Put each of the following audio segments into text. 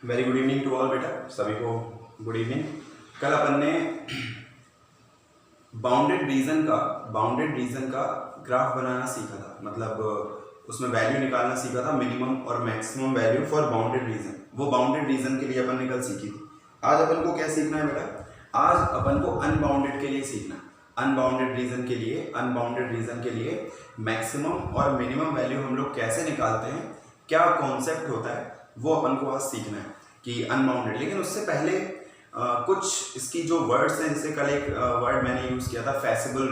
Very good evening to all बेटा, सभी को गुड इवनिंग। कल अपन ने बाउंडेड रीजन का ग्राफ बनाना सीखा था, मतलब उसमें वैल्यू निकालना सीखा था, मिनिमम और maximum value for bounded reason. वो बाउंडेड रीजन के लिए अपन ने कल सीखी थी। आज अपन को क्या सीखना है बेटा? आज अपन को अनबाउंडेड के लिए सीखना है। अनबाउंडेड रीजन के लिए मैक्सिमम और मिनिमम वैल्यू हम लोग कैसे निकालते हैं, क्या कॉन्सेप्ट होता है, वो अपन को आज सीखना है कि अनबाउंडेड। लेकिन उससे पहले कुछ इसकी जो वर्ड्स हैं, जैसे कल एक वर्ड मैंने यूज़ किया था फेसिबल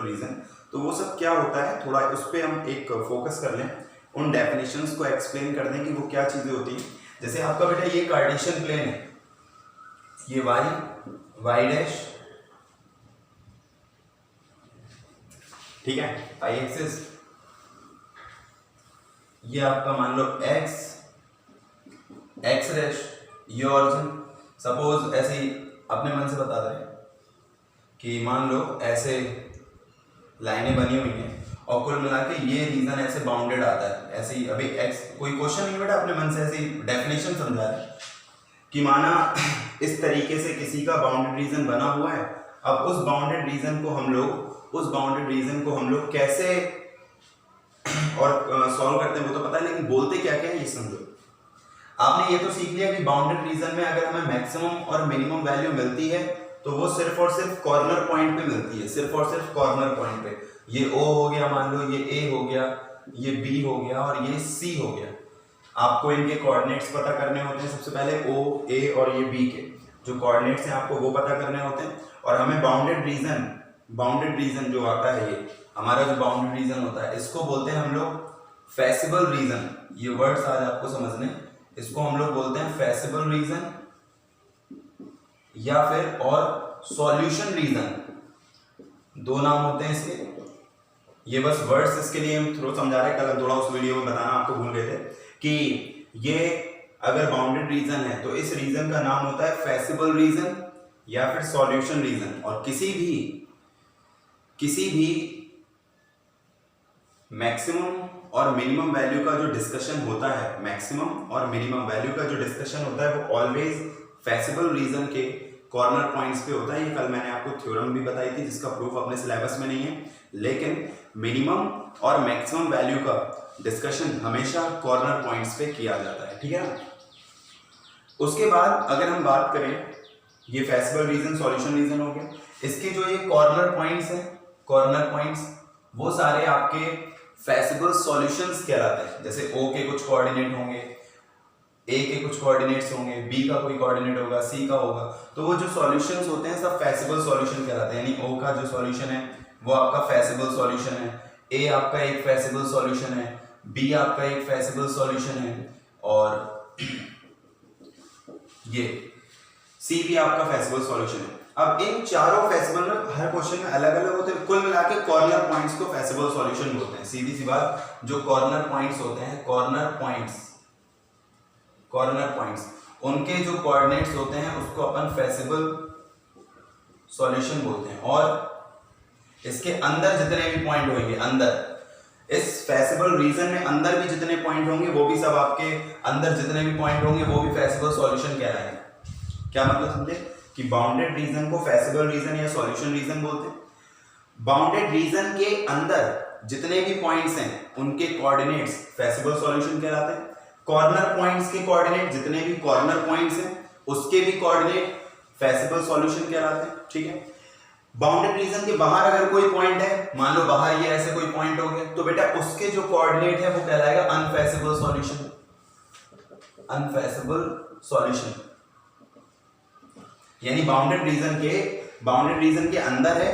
रीजन, तो वो सब क्या होता है, थोड़ा उस पर हम एक फोकस कर लें, उन डेफिनेशंस को एक्सप्लेन कर दें कि वो क्या चीज़ें होती हैं। जैसे आपका बेटा ये कार्टेशियन प्लेन है, ये वाई डैश, ठीक है, आई एक्सिस, ये आपका मान लो एक्स डैश, ये ऑरिजिन। सपोज ऐसे ही अपने मन से बता रहे कि मान लो ऐसे लाइनें बनी हुई हैं और कुल मिला के ये रीजन ऐसे बाउंडेड आता है, ऐसे ही। अभी एक्स कोई क्वेश्चन नहीं बेटा, अपने मन से ऐसी डेफिनेशन समझा रहे कि माना इस तरीके से किसी का बाउंडेड रीजन बना हुआ है। अब उस बाउंडेड रीजन को हम लोग कैसे और सॉल्व करते हैं वो तो पता है, लेकिन बोलते क्या क्या है ये समझो। आपने ये तो सीख लिया कि बाउंडेड रीजन में अगर हमें मैक्सिमम और मिनिमम वैल्यू मिलती है तो वो सिर्फ और सिर्फ कॉर्नर पॉइंट पे मिलती है, सिर्फ और सिर्फ कॉर्नर पॉइंट पे। ये O हो गया, मान लो ये A हो गया, ये B हो गया और ये C हो गया। आपको इनके कोऑर्डिनेट्स पता करने होते हैं। सबसे पहले O, A और ये B के जो कोऑर्डिनेट्स हैं आपको वो पता करने होते हैं। और हमें बाउंडेड रीजन जो आता है, ये हमारा जो बाउंडेड रीजन होता है, इसको बोलते हैं हम लोग फेसिबल रीजन। ये वर्ड्स आज आपको समझने, इसको हम लोग बोलते हैं फेसिबल रीजन या फिर और सॉल्यूशन रीजन, दो नाम होते हैं इसके। ये बस वर्ड्स इसके लिए हम थोड़ा समझा रहे हैं, कल थोड़ा उस वीडियो में बताना आपको भूल गए थे कि ये अगर बाउंडेड रीजन है तो इस रीजन का नाम होता है फेसिबल रीजन या फिर सॉल्यूशन रीजन। और किसी भी मैक्सिमम और मिनिमम वैल्यू का जो डिस्कशन होता है, वो ऑलवेज फेसिबल रीजन के कॉर्नर पॉइंट्स पे होता है। ये कल मैंने आपको थ्योरम भी बताई थी जिसका प्रूफ अपने सिलेबस में नहीं है, लेकिन मिनिमम और मैक्सिमम वैल्यू का डिस्कशन हमेशा कॉर्नर पॉइंट्स पे किया जाता है, ठीक है ना। उसके बाद अगर हम बात करें, ये फेसिबल रीजन सॉल्यूशन रीजन हो गया, इसके जो ये कॉर्नर पॉइंट्स वो सारे आपके फेसिबल सॉल्यूशंस कहलाते हैं। जैसे O के कुछ कोऑर्डिनेट होंगे, A के कुछ कोऑर्डिनेट्स होंगे, B का कोई कोऑर्डिनेट होगा, C का होगा, तो वो जो सॉल्यूशंस होते हैं सब फेसिबल सॉल्यूशन कहलाते हैं। यानी O का जो सॉल्यूशन है वो आपका फेसिबल सॉल्यूशन है, A आपका एक फेसिबल सॉल्यूशन है, B आपका एक फेसिबल सॉल्यूशन है और ये C भी आपका फेसिबल सॉल्यूशन है। अब इन चारों फेसिबल में हर क्वेश्चन में अलग अलग होते हैं, कुल मिला के कॉर्नर पॉइंट्स को फेसिबल सॉल्यूशन बोलते हैं। सीधी सी बात, जो कॉर्नर पॉइंट्स होते हैं, कॉर्नर पॉइंट्स उनके जो कोऑर्डिनेट्स होते हैं उसको अपन फेसिबल सॉल्यूशन बोलते हैं। और इसके अंदर जितने भी पॉइंट होंगे, अंदर इस फेसिबल रीजन में अंदर भी जितने पॉइंट होंगे वो भी सब आपके अंदर जितने भी पॉइंट होंगे वो भी फेसिबल सॉल्यूशन कहलाएंगे। क्या मतलब समझे कि बाउंडेड रीजन को फेसिबल रीजन या सॉल्यूशन रीजन बोलते हैं। बाउंडेड रीजन के अंदर जितने भी पॉइंट्स हैं उनके कोऑर्डिनेट्स फेसिबल सॉल्यूशन कहलाते हैं। कॉर्नर पॉइंट्स के कोऑर्डिनेट, जितने भी कॉर्नर पॉइंट्स हैं उसके भी कोऑर्डिनेट फेसिबल सॉल्यूशन कहलाते हैं, ठीक है। बाउंडेड रीजन के बाहर अगर कोई पॉइंट है, मान लो बाहर ये ऐसे कोई पॉइंट हो गया, तो बेटा उसके जो कोऑर्डिनेट है वो कहलाएगा अनफेसिबल सॉल्यूशन। यानी बाउंडेड रीजन के अंदर है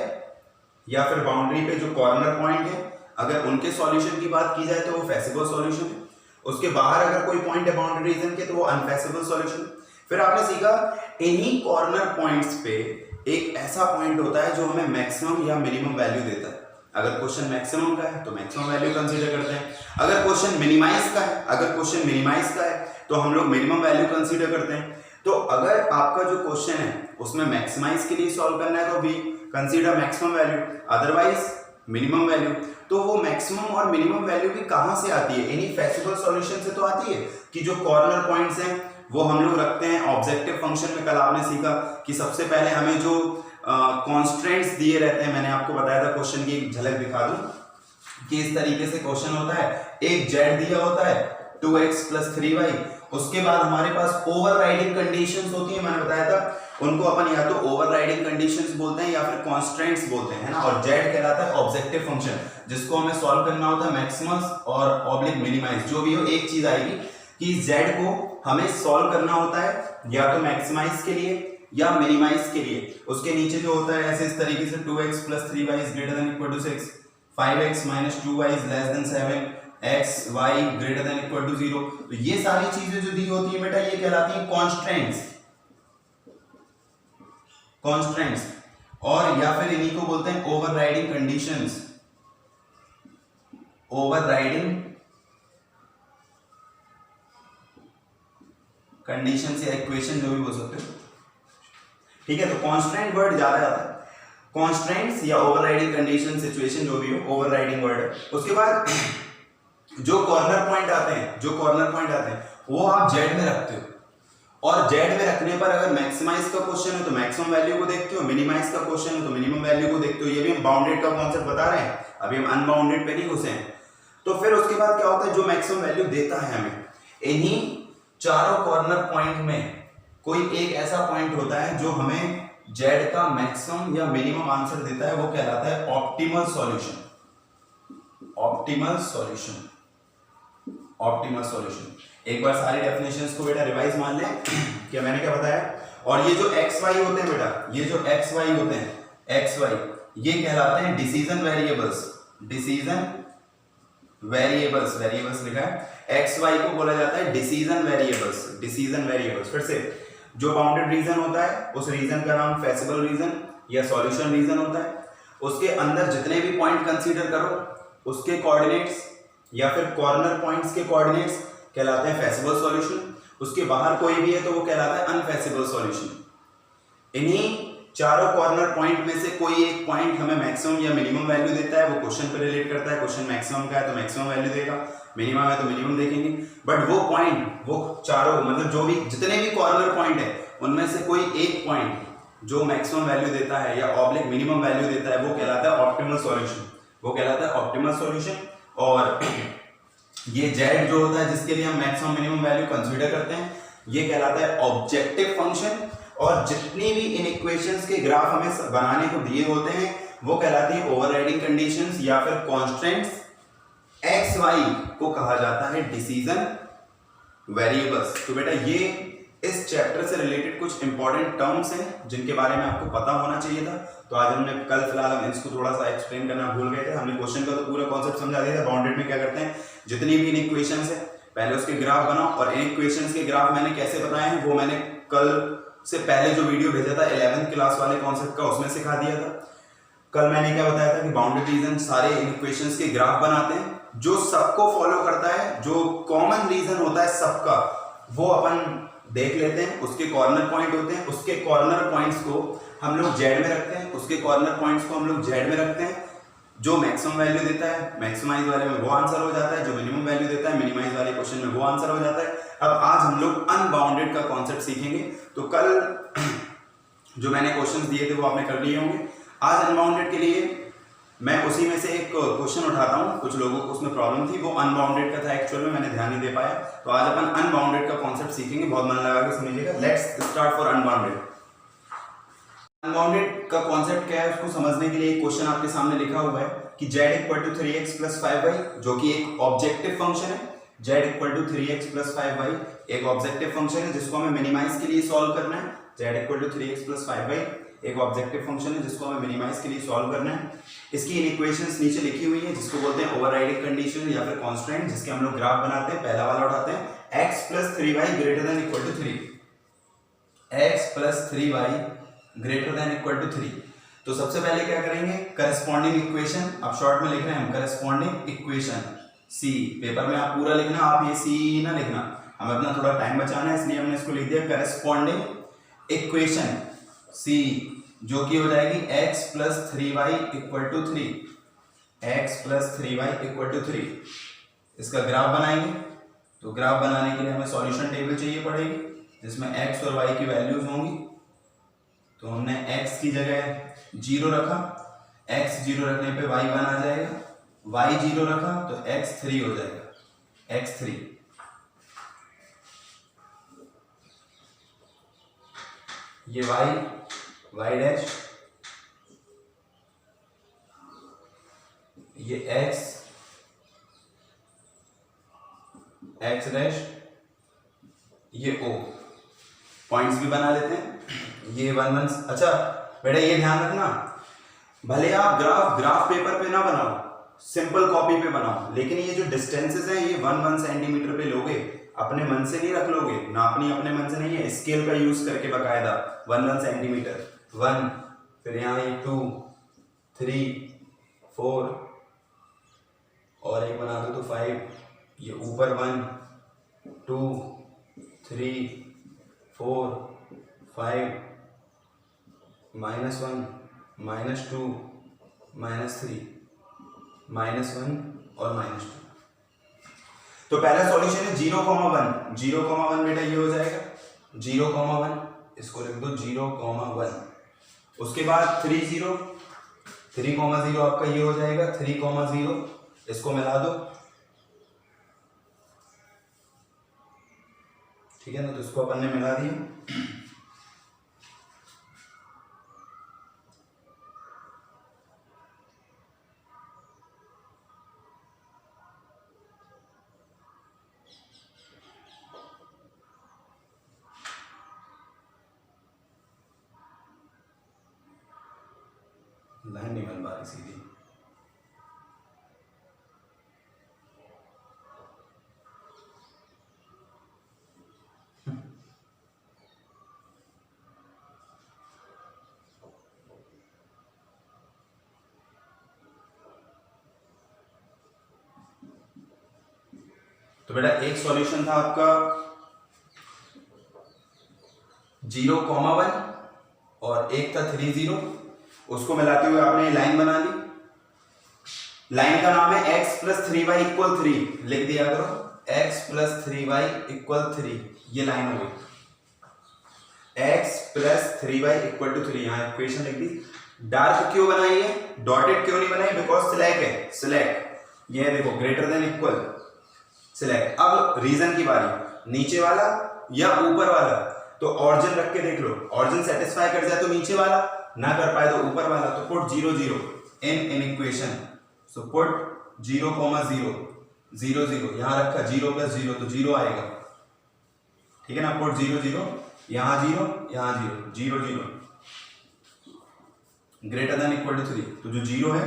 या फिर बाउंड्री पे जो कॉर्नर पॉइंट है, अगर उनके सॉल्यूशन की बात की जाए तो वो फेसिबल सॉल्यूशन है। उसके बाहर अगर कोई पॉइंट है बाउंडेड रीजन के तो वो अनफेसिबल सॉल्यूशन। फिर आपने सीखा इन्हीं कॉर्नर पॉइंट्स पे एक ऐसा पॉइंट होता है जो हमें मैक्सिमम या मिनिमम वैल्यू देता है। अगर क्वेश्चन मैक्सिमम का है तो मैक्सिमम वैल्यू कंसीडर करते हैं, अगर क्वेश्चन मिनिमाइज का है तो हम लोग मिनिमम वैल्यू कंसीडर करते हैं। तो अगर आपका जो क्वेश्चन है उसमें मैक्सिमाइज के लिए सॉल्व करना है तो भी consider maximum value, otherwise minimum value. तो वो मैक्सिमम और मिनिमम वैल्यू भी कहां से आती है? इन्हीं फेसिबल सॉल्यूशन से तो आती है कि जो कॉर्नर पॉइंट्स हैं वो हम लोग रखते हैं ऑब्जेक्टिव फंक्शन में। कल आपने सीखा कि सबसे पहले हमें जो कॉन्स्टेंट्स दिए रहते हैं, मैंने आपको बताया था, क्वेश्चन की एक झलक दिखा दूं कि इस तरीके से क्वेश्चन होता है, एक z दिया होता है 2x + 3y, उसके बाद हमारे पास ओवरराइडिंग कंडीशंस होती है, मैंने बताया था उनको अपन या तो ओवरराइडिंग कंडीशंस बोलते हैं या फिर कॉन्स्टेंट्स बोलते हैं, है ना। और z कहलाता है ऑब्जेक्टिव फंक्शन, जिसको हमें सॉल्व करना होता है मैक्सिमम और ऑब्लिक मिनिमाइज, जो भी हो एक चीज आएगी कि z को हमें सॉल्व करना होता है या तो मैक्सिमाइज के लिए या मिनिमाइज के लिए। उसके नीचे जो होता है ऐसे इस तरीके से 2x + 3y > 6, 5x - 2y < 7, xy > 0। तो ये सारी चीजें जो दी होती है बेटा, ये कहलाती है कॉन्स्टेंट्स, और या फिर इन्हीं को बोलते हैं ओवरराइडिंग कंडीशंस या इक्वेशन, जो भी बोल सकते हो, ठीक है। तो कांस्टेंट वर्ड ज्यादा आता है, कांस्टेंट्स या ओवरराइडिंग कंडीशन, सिचुएशन, जो भी हो, ओवरराइडिंग वर्ड है। उसके बाद जो कॉर्नर पॉइंट आते हैं वो आप जेड में रखते हो, और जेड में रखने पर अगर मैक्सिमाइज का क्वेश्चन है तो मैक्सिमम वैल्यू को देखते हो, मिनिमाइज का क्वेश्चन है तो मिनिमम वैल्यू को देखते हो। ये भी हम बाउंडेड का कॉन्सेप्ट बता रहे हैं, अभी हम अनबाउंडेड पे नहीं घुसे हैं। तो फिर उसके बाद क्या होता है, जो मैक्सिमम वैल्यू देता है हमें, इन्हीं चारों कॉर्नर पॉइंट में कोई एक ऐसा पॉइंट होता है जो हमें जेड का मैक्सिमम या मिनिमम आंसर देता है, वो कहलाता है ऑप्टिमल सॉल्यूशन। एक बार सारी डेफिनेशंस को बेटा रिवाइज मान लें कि मैंने क्या बताया। और ये जो एक्स वाई होते हैं बेटा, ये जो एक्स वाई होते हैं, एक्स वाई, ये कहलाते हैं डिसीजन वेरिएबल्स लिखा है। एक्स वाई को बोला जाता है डिसीजन वेरिएबल्स। फिर से, जो बाउंडेड रीजन होता है उस रीजन का नाम फेसिबल रीजन या सॉल्यूशन रीजन होता है। उसके अंदर जितने भी पॉइंट कंसीडर करो, उसके कोऑर्डिनेट्स या फिर कॉर्नर पॉइंट्स के कोऑर्डिनेट्स कहलाते हैं फेसिबल सॉल्यूशन। उसके बाहर कोई भी है तो वो कहलाता है अनफेसिबल सॉल्यूशन। इन्हीं चारों कॉर्नर पॉइंट में से कोई एक पॉइंट हमें मैक्सिमम या मिनिमम वैल्यू देता है, वो क्वेश्चन पे रिलेट करता है। क्वेश्चन मैक्सिमम का है तो मैक्सिमम वैल्यू देगा, मिनिमम है तो मिनिमम देखेंगे। बट वो पॉइंट, वो चारों, मतलब जो भी जितने भी कॉर्नर पॉइंट है, उनमें से कोई एक पॉइंट जो मैक्सिमम वैल्यू देता है या ऑब्लिक मिनिमम वैल्यू देता है, वो कहलाता है ऑप्टिमल सॉल्यूशन। और ये z जो होता है, जिसके लिए हम मैक्सिमम मिनिमम वैल्यू कंसीडर करते हैं, ये कहलाता है ऑब्जेक्टिव फंक्शन। और जितनी भी इन इक्वेशंस के ग्राफ हमें बनाने को दिए होते हैं, वो कहलाती है ओवरराइडिंग कंडीशंस या फिर कॉन्स्टेंट्स। एक्स वाई को कहा जाता है डिसीजन वेरिएबल्स। तो बेटा ये इस चैप्टर से रिलेटेड कुछ इंपॉर्टेंट टर्म्स हैं जिनके बारे में आपको पता होना चाहिए था। तो आज हमने, कल फिलहाल हम इसको थोड़ा सा एक्सप्लेन करना भूल गए थे। हमने क्वेश्चन का तो पूरा कॉन्सेप्ट समझा दिया था। बाउंडेड में क्या करते हैं, जितनी भी इन इक्वेशंस है पहले उसके ग्राफ बनाओ, और इन इक्वेशंस के ग्राफ मैंने कैसे बनाए हैं वो मैंने कल से पहले जो वीडियो भेजा था 11th क्लास वाले कॉन्सेप्ट का, उसमें सिखा दिया था। कल मैंने क्या बताया था कि बाउंडेड रीजन सारे इन इक्वेशंस के ग्राफ बनाते हैं, जो सबको फॉलो करता है, जो कॉमन रीजन होता है सबका, वो अपन देख लेते हैं। उसके कॉर्नर पॉइंट होते हैं, उसके कॉर्नर पॉइंट्स को हम लोग जेड में रखते हैं, उसके कॉर्नर पॉइंट्स को हम लोग जेड में रखते हैं। जो मैक्सिमम वैल्यू देता है मैक्सिमाइज वाले में वो आंसर हो जाता है, जो मिनिमम वैल्यू देता है मिनिमाइज वाले क्वेश्चन में वो आंसर हो जाता है। अब आज हम लोग अनबाउंडेड का कॉन्सेप्ट सीखेंगे। तो कल जो मैंने क्वेश्चंस दिए थे वो आपने कर लिए होंगे। आज अनबाउंडेड के लिए मैं उसी में से एक क्वेश्चन उठाता हूँ। कुछ लोगों को उसमें प्रॉब्लम थी, वो अनबाउंडेड का था एक्चुअल में, मैंने ध्यान नहीं दे पाया। तो आज अपन अनबाउंडेड का कॉन्सेप्ट सीखेंगे, बहुत मन लगा के सुनिएगा। Let's start for unbounded. Unbounded का कॉन्सेप्ट क्या है उसको समझने के लिए एक क्वेश्चन आपके सामने लिखा हुआ है कि z = 3x + 5y, जो कि एक ऑब्जेक्टिव फंक्शन है। z = 3x + 5y एक ऑब्जेक्टिव फंक्शन है जिसको हमें मिनिमाइज के लिए सॉल्व करना है। z = 3x + 5y एक ऑब्जेक्टिव फंक्शन है जिसको हमें मिनिमाइज के लिए सॉल्व करना है। इसकी इन इक्वेशंस नीचे लिखी हुई है, जिसको बोलते हैं ओवरराइडिंग कंडीशन या फिर कांस्टेंट, जिसके हम लोग ग्राफ बनाते हैं। पहला वाला उठाते हैं, x + 3y > 3, x + 3y > 3। तो सबसे पहले क्या करेंगे, करस्पॉन्डिंग इक्वेशन, अब शॉर्ट में लिख रहे हैं हम करस्पॉन्डिंग इक्वेशन सी। पेपर में आप पूरा लिखना, आप ये सी ना लिखना, हमें अपना थोड़ा टाइम बचाना है, इसलिए हमने इसको लिख दिया करस्पॉन्डिंग इक्वेशन सी, जो कि हो जाएगी x + 3y = 3, x + 3y = 3। इसका ग्राफ बनाएंगे। तो ग्राफ बनाने के लिए हमें सॉल्यूशन टेबल चाहिए पड़ेगी। जिसमें x और y की वैल्यूज होंगी। तो हमने x की जगह 0 रखा, x 0 रखने पे y 1 आ जाएगा, y 0 रखा तो x 3 हो जाएगा, x 3। ये y डैश, ये x डैश, ये O। पॉइंट्स भी बना लेते हैं। ये 1 1। अच्छा बेटा ये ध्यान रखना, भले आप ग्राफ पेपर पे ना बनाओ, सिंपल कॉपी पे बनाओ, लेकिन ये जो डिस्टेंसेस हैं ये 1 1 सेंटीमीटर पे लोगे, अपने मन से नहीं रख लोगे, नापनी अपने मन से नहीं है, स्केल का यूज करके बकायदा 1 1 सेंटीमीटर। 1, फिर यहाँ ये 2 3 4 और एक बना दो तो 5, ये ऊपर 1 2 3 4 5 -1 -2 -3 -1 और -2। तो पहला सॉल्यूशन है 0,1। 0,1 बेटा ये हो जाएगा 0,1, इसको लिख दो 0,1। उसके बाद 3 0 3,0 आपका ये हो जाएगा 3,0, इसको मिला दो, ठीक है ना। तो इसको अपन ने मिला दिया। लाइन नहीं बन पा रही सीधी। तो बेटा एक सॉल्यूशन था आपका 0,1 और एक था 3 0। उसको मिलाते हुए आपने लाइन बना ली। लाइन का नाम है x + 3y = 3, लिख दिया करो x + 3y = 3। ये लाइन हो गई x + 3y = 3। यहां इक्वेशन लिख दी। डार्क क्यों बनाई है, डॉटेड क्यों नहीं बनाई, बिकॉज सिलेक्ट है, सिलेक्ट ये देखो ग्रेटर देन इक्वल सिलेक्ट। अब रीजन की बारी, नीचे वाला या ऊपर वाला, तो ऑरिजिन रख के देख लो, ऑरिजिन सेटिस्फाई कर जाए तो नीचे वाला, ना कर पाए तो ऊपर वाला। तो put 0 0 in equation, so put 0,0 0 0 यहां रखा, 0 + 0 तो 0 आएगा, ठीक है ना। पुट 0 0 यहां 0 यहां 0 0 0 ग्रेटर देन इक्वल टू 3। तो जो 0 है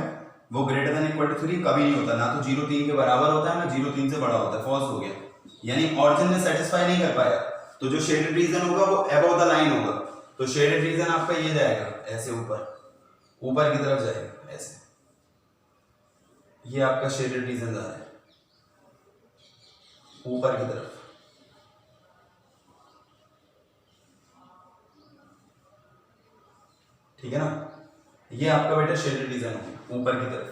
वो ग्रेटर देन इक्वल टू 3 कभी नहीं होता, ना तो 0 3 के बराबर होता है, ना 0 3 से बड़ा होता है, फॉल्स हो गया, यानी ऑरिजिन ने सेटिस्फाई नहीं कर पाया। तो जो शेडेड रीजन होगा वो अबव द लाइन होगा। तो शेडेड रीजन आपका ये जाएगा ऐसे ऊपर की तरफ जाएगा ऐसे, ये आपका शेडेड रीजन जा रहा है ऊपर की तरफ, ठीक है ना। ये आपका बेटा शेडेड रीजन है ऊपर की तरफ।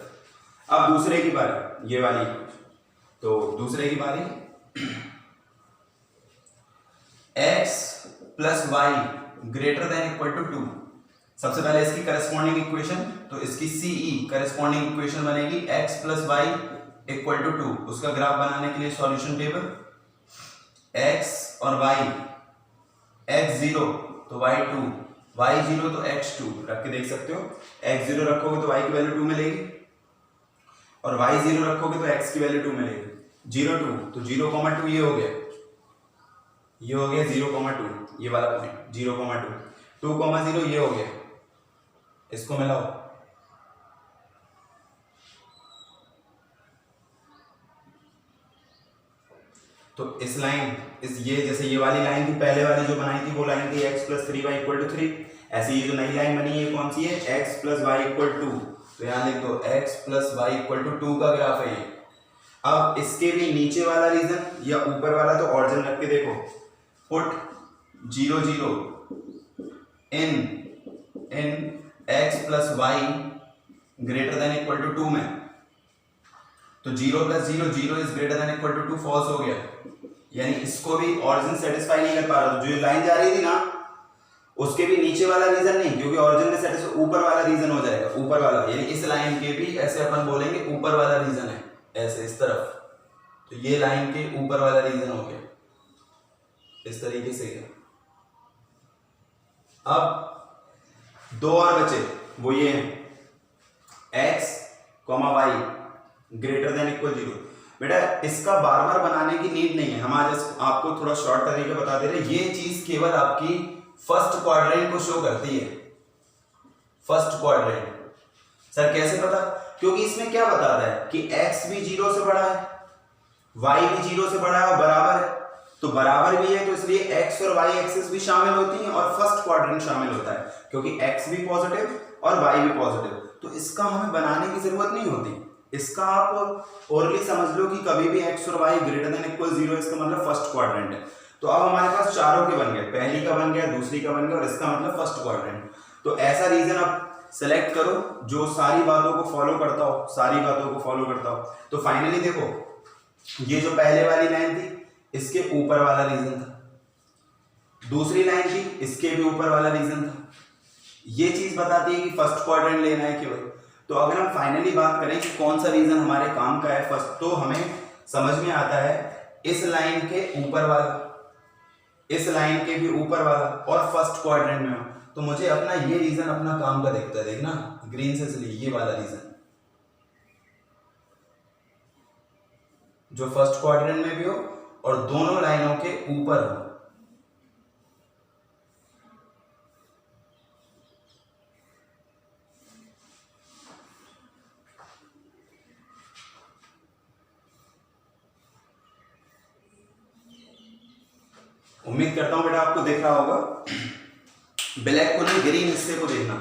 अब दूसरे की बारी, ये वाली, तो दूसरे की बारी x + y > 2। सबसे पहले इसकी करस्पॉन्डिंग इक्वेशन, तो इसकी CE करस्पॉन्डिंग इक्वेशन बनेगी x + y = 2। उसका ग्राफ बनाने के लिए सॉल्यूशन टेबल, x और y, x 0 तो y 2, y 0 तो x 2 रख के देख सकते हो। x 0 रखोगे तो y की वैल्यू 2 मिलेगी, और y 0 रखोगे तो x की वैल्यू 2 मिलेगी। 0 2 तो 0,2 ये हो गया 0,2, ये वाला पॉइंट 0,2, 2,0 ये हो गया, इसको मिलाओ, तो इस लाइन, ये जैसे ये वाली लाइन थी, पहले वाली जो बनाई थी वो लाइन थी x + 3y = 3। ऐसे ये जो नई लाइन बनी है कौन सी है, x + y = 2। तो यहां लिख दो x + y = 2 का ग्राफ है ये। अब इसके भी नीचे वाला रीजन या ऊपर वाला, तो ऑरिजिन रख के देखो, पुट 0 0 इन x + y > 2 में, तो 0 + 0 0 > 2 फॉल्स हो गया, यानी इसको भी ऑरिजिन सेटिस्फाई नहीं कर पा रहा, तो जो लाइन जा रही थी ना उसके भी नीचे वाला रीजन नहीं, क्योंकि ऑरिजिन में सेटिस्फाई ऊपर वाला रीजन हो जाएगा, ऊपर वाला, यानी इस लाइन के भी ऐसे अपन बोलेंगे ऊपर वाला रीजन है, ऐसे इस तरफ, तो ये लाइन के ऊपर वाला रीजन हो गया, इस तरीके से गया। अब दो और बचे, वो ये x, y greater than equal 0। बेटा इसका बार बार बनाने की नीड नहीं है, हम आज आपको थोड़ा शॉर्ट तरीके बता दे रहे हैं। ये चीज केवल आपकी फर्स्ट क्वाड्रेंट को शो करती है, फर्स्ट क्वाड्रेंट। सर कैसे पता? क्योंकि इसमें क्या बताता है कि x भी 0 से बड़ा है, y भी 0 से बड़ा है और बराबर है, तो बराबर भी है तो इसलिए x और y एक्सिस भी शामिल होती हैं और फर्स्ट क्वाड्रेंट शामिल होता है, क्योंकि x भी पॉजिटिव और y भी पॉजिटिव, तो इसका हमें बनाने की जरूरत नहीं होती। इसका आप ओरली समझ लो कि कभी भी x और y ग्रेटर देन इक्वल 0, इसका मतलब फर्स्ट क्वाड्रेंट है। तो अब हमारे पास चारों के बन गए, पहली का बन गया, दूसरी का बन गया और इसका मतलब फर्स्ट क्वाड्रेंट। तो ऐसा रीजन आप सेलेक्ट करो जो सारी बातों को फॉलो करता हो, सारी बातों को फॉलो करता हो। तो फाइनली देखो, ये जो पहले वाली लाइन थी इसके ऊपर वाला रीजन था, दूसरी लाइन थी इसके भी ऊपर वाला रीजन था। ये चीज बताती है कि फर्स्ट क्वाड्रेंट लेना है केवल। तो अगर हम फाइनली बात करें कि कौन सा रीजन हमारे काम का है फर्स्ट, तो हमें समझ में आता है इस लाइन के ऊपर वाला, इस लाइन के भी ऊपर वाला और फर्स्ट क्वाड्रेंट में हो, तो मुझे अपना ये रीजन अपना काम का दिखता है। देखना ग्रीन से इसलिए ये वाला रीजन जो फर्स्ट क्वाड्रेंट में भी हो और दोनों लाइनों के ऊपर हो। उम्मीद करता हूं बेटा आपको दिख रहा होगा। ब्लैक को नहीं, ग्रीन हिस्से को देखना,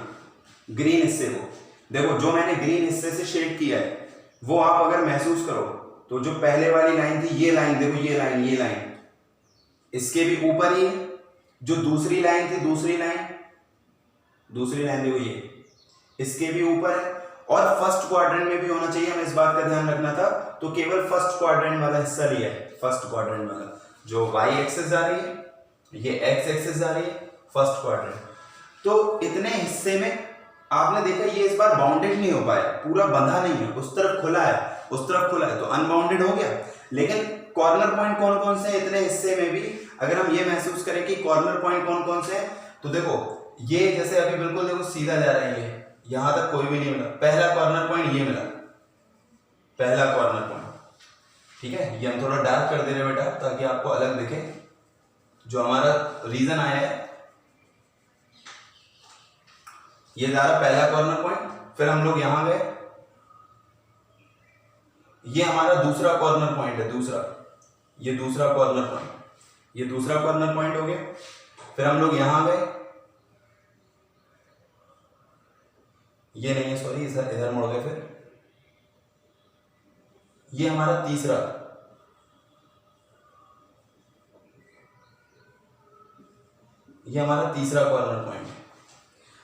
ग्रीन हिस्से को देखो, जो मैंने ग्रीन हिस्से से शेड किया है वो आप अगर महसूस करो तो जो पहले वाली लाइन थी, ये लाइन देखो, ये लाइन, ये लाइन इसके भी ऊपर ही है। जो दूसरी लाइन थी, दूसरी लाइन देखो, ये इसके भी ऊपर है और फर्स्ट क्वाड्रेंट में भी होना चाहिए, हमें इस बात का ध्यान रखना था। तो केवल फर्स्ट क्वाड्रेंट वाला हिस्सा लिया है, फर्स्ट क्वाड्रेंट वाला, जो y एक्सिस जा रही है, ये x एक्सिस जा रही है, फर्स्ट क्वाड्रेंट। तो इतने हिस्से में आपने देखा ये इस बार बाउंडेड नहीं हो पाया, पूरा बंधा नहीं है, उस तरफ खुला है, उस तरफ खुला है, तो अनबाउंडेड हो गया। लेकिन कॉर्नर पॉइंट कौन कौन से हैं इतने हिस्से में भी, अगर हम ये महसूस करें कि कॉर्नर पॉइंट कौन कौन से हैं, तो देखो ये जैसे अभी बिल्कुल देखो सीधा जा रहा है, ये यहां तक कोई भी नहीं मिला, पहला कॉर्नर पॉइंट ये मिला, पहला कॉर्नर पॉइंट, ठीक है। ये हम थोड़ा डार्क कर दे रहे हैं बेटा ताकि आपको अलग दिखे। जो हमारा रीजन आया है ये जा रहा पहला कॉर्नर पॉइंट, फिर हम लोग यहां गए, ये हमारा दूसरा कॉर्नर पॉइंट है, दूसरा, ये दूसरा कॉर्नर पॉइंट, ये दूसरा कॉर्नर पॉइंट हो गया, फिर हम लोग यहां गए, ये नहीं है सॉरी, इधर मुड़ गए, फिर ये हमारा तीसरा, ये हमारा तीसरा कॉर्नर पॉइंट है।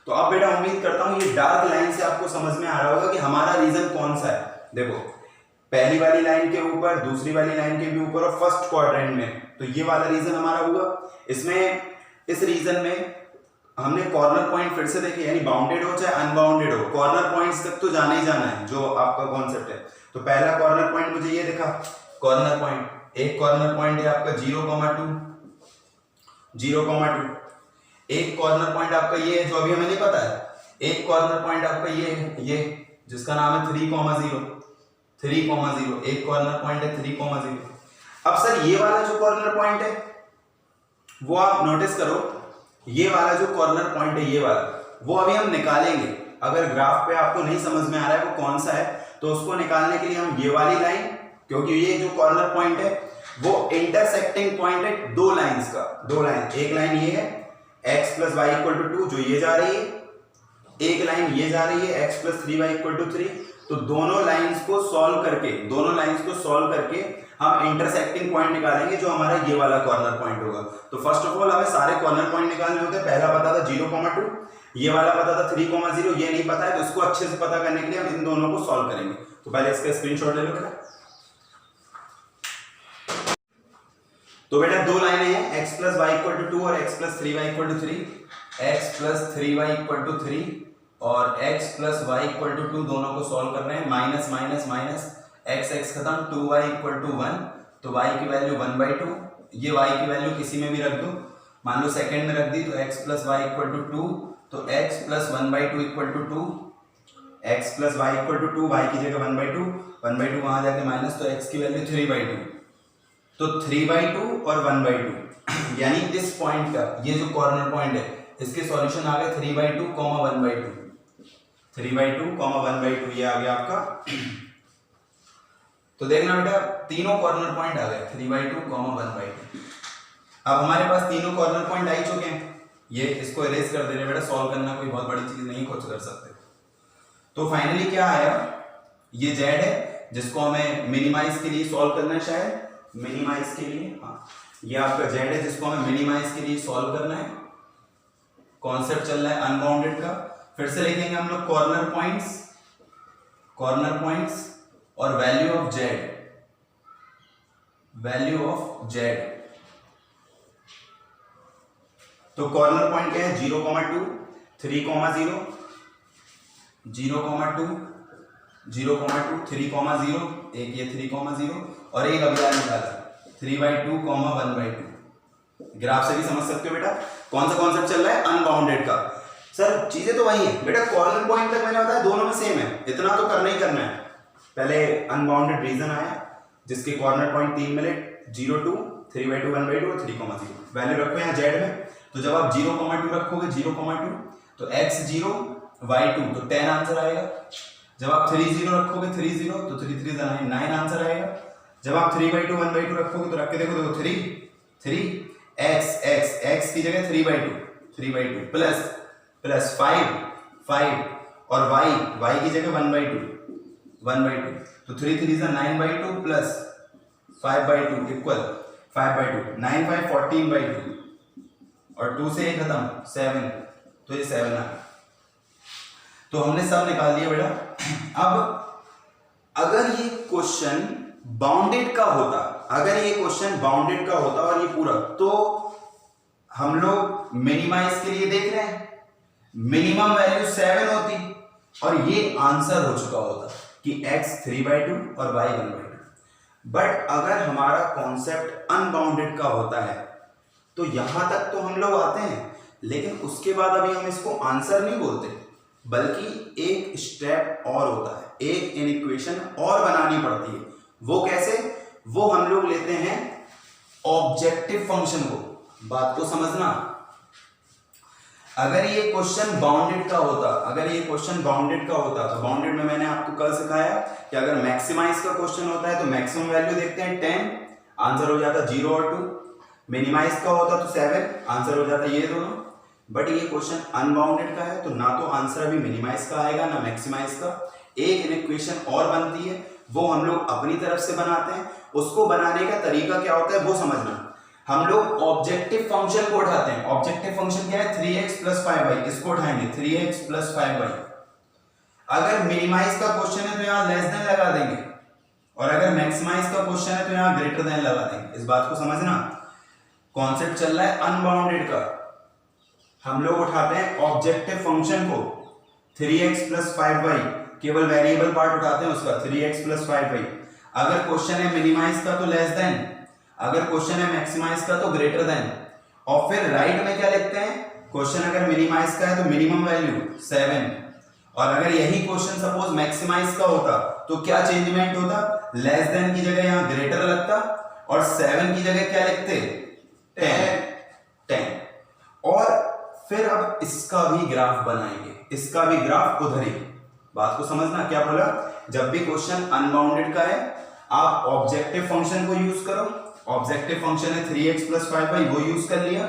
तो अब बेटा उम्मीद करता हूं ये डार्क लाइन से आपको समझ में आ रहा होगा कि हमारा रीजन कौन सा है। देखो पहली वाली लाइन के ऊपर, दूसरी वाली लाइन के भी ऊपर और फर्स्ट क्वाड्रेंट में, तो ये वाला रीजन हमारा हुआ। इसमें इस रीजन में हमने कॉर्नर पॉइंट फिर से देखे, यानी बाउंडेड हो चाहे अनबाउंडेड हो, कॉर्नर पॉइंट्स तक तो जाना ही जाना है, जो आपका कॉन्सेप्ट है। तो पहला कॉर्नर पॉइंट मुझे ये दिखा, कॉर्नर पॉइंट, एक कॉर्नर पॉइंट है आपका 0,2, 0,2, एक कॉर्नर पॉइंट आपका ये है जो अभी हमें नहीं पता है, एक कॉर्नर पॉइंट आपका ये है, ये जिसका नाम है 3,0, 3,0, एक कॉर्नर पॉइंट है 3,0। अब सर ये वाला जो कॉर्नर पॉइंट है वो आप नोटिस करो, ये वाला जो कॉर्नर पॉइंट है ये वाला, वो अभी हम निकालेंगे। अगर ग्राफ पे आपको नहीं समझ में आ रहा है वो कौन सा है, तो उसको निकालने के लिए हम ये वाली लाइन, क्योंकि ये जो कॉर्नर पॉइंट है वो इंटरसेक्टिंग पॉइंट है दो लाइंस का, दो लाइन, एक लाइन ये है x + y = 2 जो ये जा रही है, एक लाइन ये जा रही है x + 3y = 3। तो दोनों लाइंस को सॉल्व करके हम इंटरसेक्टिंग पॉइंट निकालेंगे जो हमारा ये वाला कॉर्नर पॉइंट होगा। तो फर्स्ट ऑफ ऑल हमें सारे कॉर्नर पॉइंट निकालने होते हैं। पहला पता था 0,2, ये वाला पता था 3,0, ये नहीं पता है, तो इसको अच्छे से पता करने के लिए हम इन दोनों को सॉल्व करेंगे। तो पहले इसका स्क्रीनशॉट ले लो बेटा। तो बेटा दो लाइनें हैं, x plus y equal to 2 और x plus 3y equal to 3, x plus 3y equal to 3 और x plus y equal to 2, दोनों को सॉल्व कर रहे हैं, माइनस माइनस माइनस, x खत्म, 2y इक्वल टू 1, तो y की वैल्यू 1/2, ये y की वैल्यू किसी में भी रख दो, मान लो सेकंड में रख दी तो x plus y equal to 2, तो x plus 1/2 equal to 2, x plus y equal to 2, y की जगह 1/2, 1/2 वहां जाके माइनस, तो x की वैल्यू 3/2, तो 3/2 और 1/2 यानी इस पॉइंट का ये जो कॉर्नर पॉइंट है इसके सॉल्यूशन आ गए 3/2, 1/2, 3/2, 1/2, ये आ गया आपका। तो देखना बेटा तीनों कॉर्नर पॉइंट आ गए 3/2, 1/2। अब हमारे पास तीनों कॉर्नर पॉइंट आ ही चुके हैं, ये इसको इरेज कर दे रहे बेटा, सॉल्व करना कोई बहुत बड़ी चीज नहीं, कुछ कर सकते। तो फाइनली क्या आया, ये z है जिसको हमें मिनिमाइज के लिए सॉल्व करना है, शायद मिनिमाइज के लिए, हाँ ये आपका z है जिसको हमें मिनिमाइज के लिए सॉल्व करना है, कॉन्सेप्ट चल रहा है अनबाउंडेड का। फिर से लिखेंगे हम लोग कॉर्नर पॉइंट्स और वैल्यू ऑफ z, तो कॉर्नर पॉइंट क्या है 0,2, 3,0, 0,2, 0,2, 3,0, एक ये 3,0 और एक अगला निकाला 3/2, 1/2। ग्राफ से भी समझ सकते हो बेटा कौन सा कॉन्सेप्ट चल रहा है, अनबाउंडेड का। सर चीजें तो वही है बेटा, कॉर्नर पॉइंट तक मैंने बताया दोनों में सेम है, इतना तो करना ही करना है। पहले अनबाउंडेड रीजन आया जिसके कॉर्नर पॉइंट 3 मिले, 0,2, 3/2, 1/2 और 3,0। वैल्यू रखो यहाँ z में, तो जब आप 0,2 रखोगे 0,2 तो x 0 y 2 तो 10 आंसर आएगा। जब आप 3,0 रखोगे 3,0 तो 3 3 9 आंसर आएगा। जब आप 3/2 1/2 रखोगे तो रख के देखो 3 x की जगह 3/2 प्लस 5 और y की जगह 1/2 तो 3 3 9/2 प्लस 5/2 इक्वल 5/2, 9 5 14/2 और 2 से 1 खत्म 7, तो ये 7 आ गया। तो हमने सब निकाल लिया बेटा। अब अगर ये क्वेश्चन बाउंडेड का होता, और ये पूरा, तो हम लोग मिनिमाइज के लिए देख रहे हैं, मिनिमम वैल्यू 7 होती और ये आंसर हो चुका होता कि x 3/2 और y 1/2। बट अगर हमारा कॉन्सेप्ट अनबाउंडेड का होता है तो यहां तक तो हम लोग आते हैं, लेकिन उसके बाद अभी हम इसको आंसर नहीं बोलते, बल्कि एक स्टेप और होता है, एक इक्वेशन और बनानी पड़ती है। वो कैसे, वो हम लोग लेते हैं ऑब्जेक्टिव फंक्शन को। बात को समझना, अगर ये क्वेश्चन बाउंडेड का होता, तो बाउंडेड में मैंने आपको कल सिखाया कि अगर मैक्सिमाइज का क्वेश्चन होता है तो मैक्सिमम वैल्यू देखते हैं 10, आंसर हो जाता 0 और 2। मिनिमाइज का होता तो 7, आंसर हो जाता ये दोनों। बट ये क्वेश्चन अनबाउंडेड का है तो ना तो आंसर अभी मिनिमाइज का आएगा ना मैक्सिमाइज का। एक इक्वेशन और बनती है, वो हम लोग अपनी तरफ से बनाते हैं। उसको बनाने का तरीका क्या होता है वो समझना। हम लोग ऑब्जेक्टिव फंक्शन को उठाते हैं। ऑब्जेक्टिव फंक्शन क्या है 3x + 5y, इसको उठाएंगे 3x + 5y। अगर मिनिमाइज का क्वेश्चन है तो यहाँ लेस देन लगा देंगे, और अगर मैक्सिमाइज का क्वेश्चन है तो यहाँ ग्रेटर देन लगा देंगे। इस बात को समझना, कॉन्सेप्ट चल रहा है अनबाउंडेड का। हम लोग उठाते हैं ऑब्जेक्टिव फंक्शन को 3x + 5y, केवल वेरिएबल पार्ट उठाते हैं उसका 3x + 5y। अगर क्वेश्चन है मिनिमाइज का तो लेस देन, अगर क्वेश्चन है मैक्सिमाइज का तो ग्रेटर देन। और फिर राइट में क्या लिखते हैं, क्वेश्चन अगर मिनिमाइज का है तो मिनिमम वैल्यू 7, और अगर यही क्वेश्चन सपोज मैक्सिमाइज का होता तो क्या चेंजमेंट होता, लेस देन की जगह यहां ग्रेटर लगता और 7 की जगह क्या लिखते 10। और फिर अब इसका भी ग्राफ बनाएंगे, इसका भी ग्राफ उधर ही। बात को समझना, क्या बोला, जब भी क्वेश्चन अनबाउंडेड का है आप ऑब्जेक्टिव फंक्शन को यूज करो। ऑब्जेक्टिव फंक्शन है 3x + 5y, वो यूज कर लिया।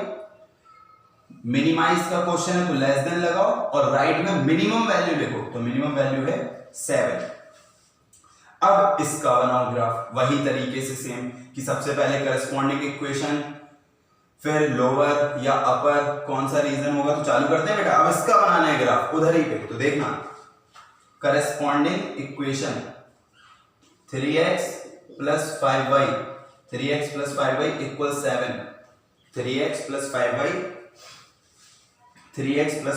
मिनिमाइज का क्वेश्चन है तो लेस देन लगाओ और राइट में मिनिमम वैल्यू लिखो, तो मिनिमम वैल्यू है 7। अब इसका बनाओ ग्राफ वही तरीके से सेम कि सबसे पहले करस्पॉन्डिंग इक्वेशन, फिर लोअर या अपर कौन सा रीजन होगा तो चालू करते हैं बेटा। अब इसका बनाना है ग्राफ उधर ही पे, तो देखना corresponding equation 3x + 5y 3x plus 5y equal 7, 3x plus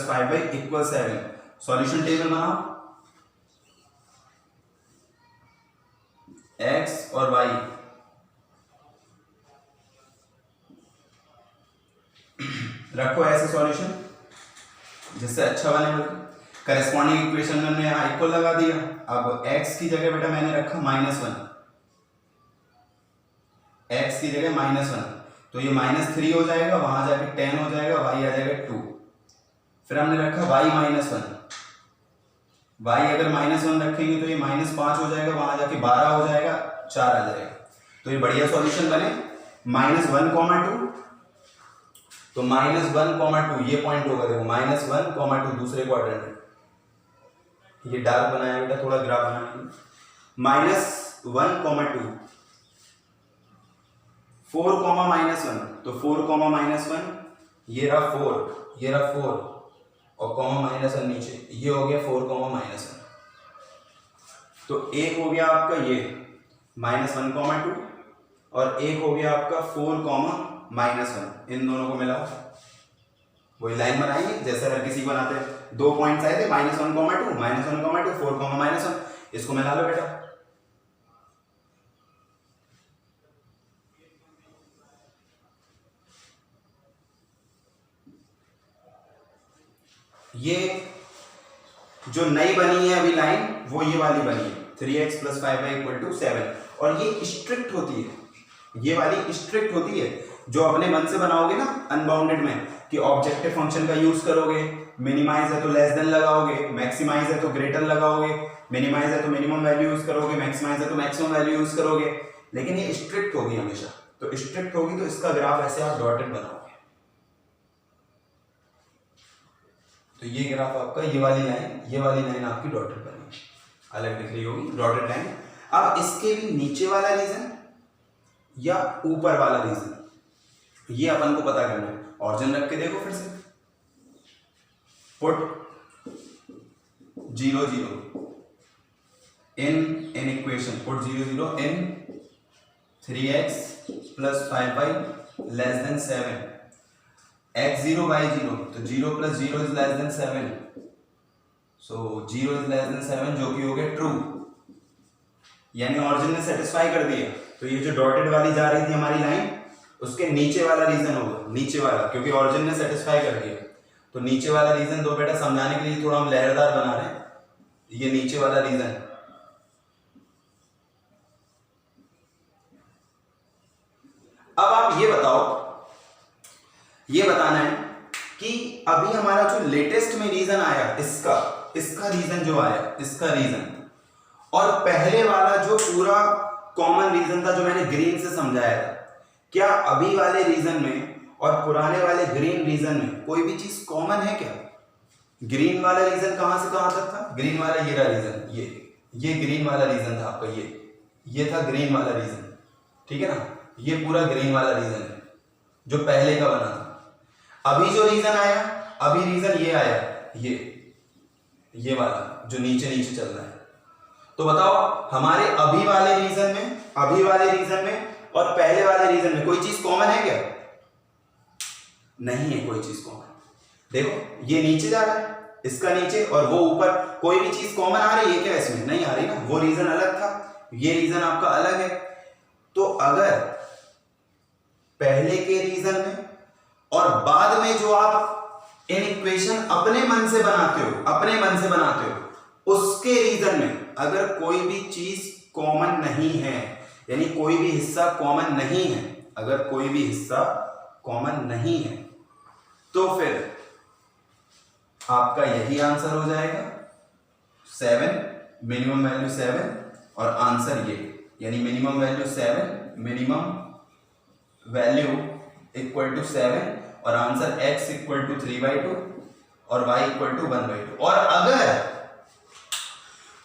5y equal 7। Solution table बनाओ, x और y रखो ऐसे सॉल्यूशन जिससे अच्छा बने। करस्पॉन्डिंग इक्वेशन में हमने यहाँ इक्वल लगा दिया। अब x की जगह बेटा मैंने रखा -1, x की जगह -1, तो ये -3 हो जाएगा, वहां जाके 10 हो जाएगा, y आ जाएगा 2। फिर हमने रखा y -1, y अगर -1 रखेंगे तो ये -5 हो जाएगा, वहां जाके 12 हो जाएगा, 4 आ जाएगा। तो ये बढ़िया सॉल्यूशन बने। -1, 2, तो -1, 2 ये पॉइंट होगा, देखो -1, 2 दूसरे क्वाड्रेंट में। ये डार्क बनाया बेटा थोड़ा ग्राफ बनाने के लिए। -1, 2 4, -1, तो 4, -1 ये रहा 4 और -1 नीचे, ये हो गया 4, -1। तो एक हो गया आपका ये -1, 2 और एक हो गया आपका 4, -1। इन दोनों को मिलाओ, वही लाइन बनाएंगे जैसे हर किसी को बनाते हैं। 2 पॉइंट्स आए थे -1, 2 4, -1। इसको मिला लो बेटा। ये जो नई बनी है अभी लाइन, वो ये वाली बनी है 3x प्लस 5y इक्वल 7। और ये स्ट्रिक्ट होती है, ये वाली स्ट्रिक्ट होती है। जो अपने मन से बनाओगे ना अनबाउंडेड में, कि ऑब्जेक्टिव फंक्शन का यूज करोगे, मिनिमाइज है तो लेस देन लगाओगे, मैक्सिमाइज है तो ग्रेटर लगाओगे, मिनिमाइज है तो मिनिमम वैल्यू यूज करोगे, मैक्सिमाइज है तो मैक्सिमम वैल्यू यूज करोगे। लेकिन ये स्ट्रिक्ट होगी हमेशा, तो स्ट्रिक्ट होगी तो इसका ग्राफ ऐसे आप डॉटेड बनाओगे। तो ये ग्राफ आपका ये वाली लाइन आपकी डॉटेड बनेगी, अलग दिख रही होगी डॉटेड लाइन। अब इसके भी नीचे वाला रीजन या ऊपर वाला रीजन, ये अपन को पता करना है। ऑरिजिन रख के देखो फिर से, put 0 0 in equation, put 0 0 in 3x plus 5y less than 7, x0 y0, तो 0 plus 0 is less than 7, so 0 is less than 7, जो कि हो गया ट्रू, यानी ऑरिजिन ने सेटिस्फाई कर दिया। तो ये जो डॉटेड वाली जा रही थी हमारी लाइन, उसके नीचे वाला रीजन होगा, नीचे वाला, क्योंकि ऑरिजिन ने सेटिस्फाई कर दिया। तो नीचे वाला रीजन दो बेटा, समझाने के लिए थोड़ा हम लहरदार बना रहे हैं। ये नीचे वाला रीजन, अब आप ये बताओ, ये बताना है कि अभी हमारा जो लेटेस्ट में रीजन आया, इसका रीजन जो आया, इसका रीजन, और पहले वाला जो पूरा कॉमन रीजन था जो मैंने ग्रीन से समझाया था, क्या अभी वाले रीजन में और पुराने वाले ग्रीन रीजन में कोई भी चीज कॉमन है क्या? ग्रीन वाला रीजन कहां से कहां तक था? ग्रीन वाला ये रहा रीजन, ये ग्रीन वाला रीजन था आपका, ये था ग्रीन वाला रीजन, ठीक है ना। ये पूरा ग्रीन वाला रीजन है जो पहले का बना था। अभी जो रीजन आया, अभी रीजन ये आया, ये वाला जो नीचे नीचे चल रहा है। तो बताओ हमारे अभी वाले रीजन में और पहले वाले रीजन में कोई चीज कॉमन है क्या? नहीं है कोई चीज कॉमन। देखो ये नीचे जा रहा है, इसका नीचे, और वो ऊपर, कोई भी चीज कॉमन आ रही है क्या इसमें? नहीं आ रही ना। वो रीजन अलग था, ये रीजन आपका अलग है। तो अगर पहले के रीजन में और बाद में जो आप इन इक्वेशन अपने मन से बनाते हो, उसके रीजन में अगर कोई भी चीज कॉमन नहीं है, यानी कोई भी हिस्सा कॉमन नहीं है, अगर कोई भी हिस्सा कॉमन नहीं है, तो फिर आपका यही आंसर हो जाएगा 7, मिनिमम वैल्यू 7, और आंसर ये, यानी minimum value 7, minimum value equal to 7, और आंसर x इक्वल टू 3/2 और y इक्वल टू 1/2। और अगर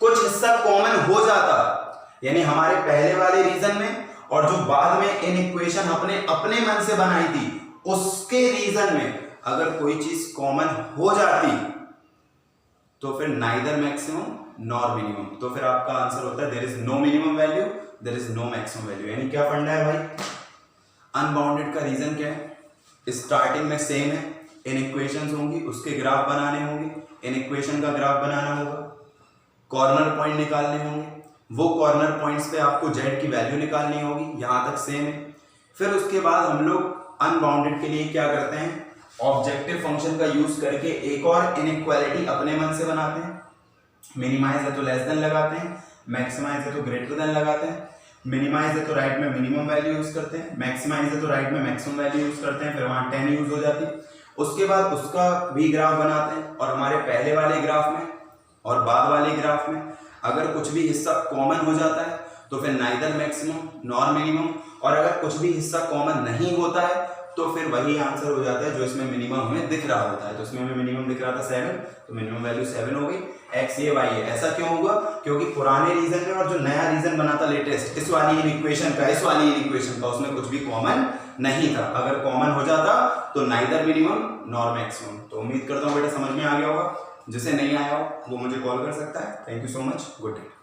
कुछ हिस्सा कॉमन हो जाता, यानी हमारे पहले वाले रीजन में और जो बाद में इन इक्वेशन अपने मन से बनाई थी, उसके रीजन में अगर कोई चीज कॉमन हो जाती, तो फिर नाइदर मैक्सिमम नॉर मिनिमम, तो फिर आपका आंसर होता है there is no minimum value, there is no maximum value. यानी क्या फंडा है भाई, अनबाउंडेड का रीजन क्या है, स्टार्टिंग में सेम है, इनइक्वेशंस होंगी, उसके ग्राफ बनाने होंगे, इनइक्वेशन का ग्राफ बनाना होगा, कॉर्नर पॉइंट निकालने होंगे, वो कॉर्नर पॉइंट्स पे आपको z की वैल्यू निकालनी होगी, यहाँ तक सेम है। फिर उसके बाद हम लोग अनबाउंडेड के लिए क्या करते हैं, ऑब्जेक्टिव फंक्शन का यूज करके एक और इनइक्वालिटी अपने मन से बनाते हैं। मिनिमाइज है तो लेस देन लगाते हैं, मैक्सिमाइज है तो ग्रेटर देन लगाते हैं, मिनिमाइज है तो राइट में मिनिमम वैल्यू यूज करते हैं, मैक्सिमाइज है तो राइट में मैक्सिमम वैल्यू यूज करते हैं, फिर वहां 10 यूज हो जाती है। उसके बाद उसका भी ग्राफ बनाते हैं, और हमारे पहले वाले ग्राफ में और बाद वाले ग्राफ में अगर कुछ भी हिस्सा कॉमन हो जाता है तो फिर नाइदर मैक्सिमम नॉर मिनिमम, और अगर कुछ भी हिस्सा कॉमन नहीं होता है तो फिर वही आंसर हो जाता है जो इसमें मिनिमम हमें दिख रहा होता है। तो इसमें हमें मिनिमम दिख रहा था 7, तो मिनिमम वैल्यू 7 हो गई। एक्स ये वाई है, ऐसा क्यों होगा, क्योंकि पुराने रीजन में और जो नया रीजन बना था लेटेस्ट, इस वाली इक्वेशन का उसमें कुछ भी कॉमन नहीं था। अगर कॉमन हो जाता तो नाइदर मिनिमम नॉर मैक्सिमम। तो उम्मीद करता हूँ बेटा समझ में आ गया होगा, जिसे नहीं आया हो वो मुझे कॉल कर सकता है। Thank you so much, good day.